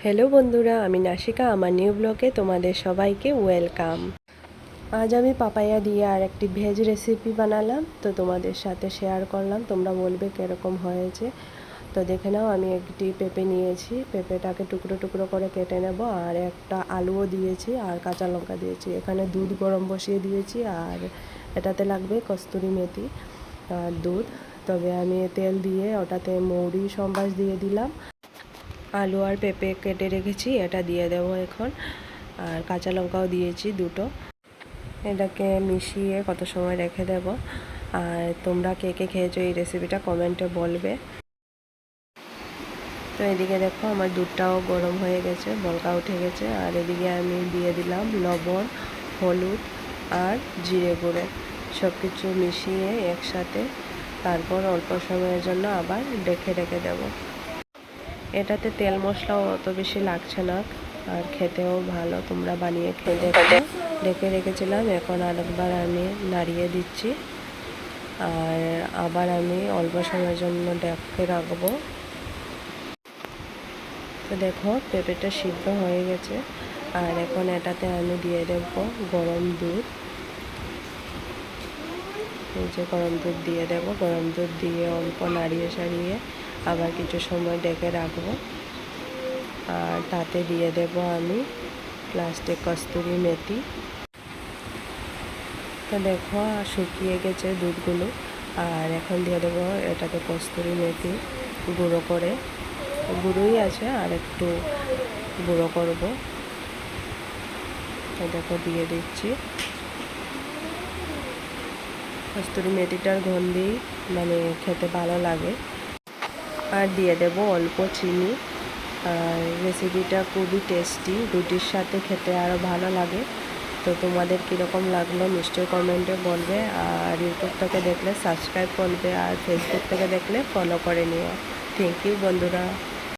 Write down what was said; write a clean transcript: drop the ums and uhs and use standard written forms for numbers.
Hello বন্ধুরা, আমি নাশিকা। আমার নিউ ব্লগে তোমাদের সবাইকে ওয়েলকাম। আজ আমি পাপায়া দিয়ে আর একটি ভেজ রেসিপি বানালাম, তো তোমাদের সাথে শেয়ার করলাম। তোমরা বলবে কীরকম হয়েছে। তো দেখে নাও, আমি একটি পেঁপে নিয়েছি, পেঁপেটাকে টুকরো টুকরো করে কেটে নেব। আর একটা আলুও দিয়েছি আর কাঁচা লঙ্কা দিয়েছি। এখানে দুধ গরম বসিয়ে দিয়েছি আর এটাতে লাগবে কস্তুরি মেথি আর দুধ। তবে আমি তেল দিয়ে ওটাতে মৌরি সম্বাস দিয়ে দিলাম। আলু আর পেঁপে কেটে রেখেছি, এটা দিয়ে দেবো এখন। আর কাঁচা লঙ্কাও দিয়েছি দুটো। এটাকে মিশিয়ে কত সময় রেখে দেব। আর তোমরা কে কে খেয়েছো এই রেসিপিটা কমেন্টে বলবে। তো এদিকে দেখো, আমার দুধটাও গরম হয়ে গেছে, বলকা উঠে গেছে। আর এদিকে আমি দিয়ে দিলাম লবণ, হলুদ আর জিরে গুঁড়ো, সব কিছু মিশিয়ে একসাথে। তারপর অল্প সময়ের জন্য আবার রেখে দেবো। এটাতে তেল মশলাও অত বেশি লাগছে না আর খেতেও ভালো। তোমরা বানিয়ে খেয়ে দেখো। ঢেকে রেখেছিলাম, এখন আরেকবার আমি নাড়িয়ে দিচ্ছি। আর আবার আমি অল্প সময়ের জন্য ঢেকে রাখবো। তো দেখো, পেঁপেটা সিদ্ধ হয়ে গেছে। আর এখন এটাতে আমি দিয়ে দেবো গরম দুধ। এই যে গরম দুধ দিয়ে দেবো। গরম দুধ দিয়ে অল্প নাড়িয়ে সারিয়ে আবার কিছু সময় ঢেকে রাখবো। আর তাতে দিয়ে দেব আমি প্লাস্টিক কস্তুরি মেথি। তো দেখো, শুকিয়ে গেছে দুধগুলো। আর এখন দিয়ে দেবো এটাতে কস্তুরি মেথি গুঁড়ো করে। গুঁড়োই আছে, আর একটু গুঁড়ো করব। তো দেখো, দিয়ে দিচ্ছি। কস্তুরি মেথিটার গন্ধেই মানে খেতে ভালো লাগে। আর দিয়ে দেব অল্প চিনি। আর রেসিপিটা খুবই টেস্টি, রুটির সাথে খেতে আরও ভালো লাগে। তো তোমাদের কীরকম লাগলো নিশ্চয়ই কমেন্টে বলবে। আর ইউটিউব থেকে দেখলে সাবস্ক্রাইব করবে, আর ফেসবুক থেকে দেখলে ফলো করে নিও। থ্যাংক ইউ বন্ধুরা।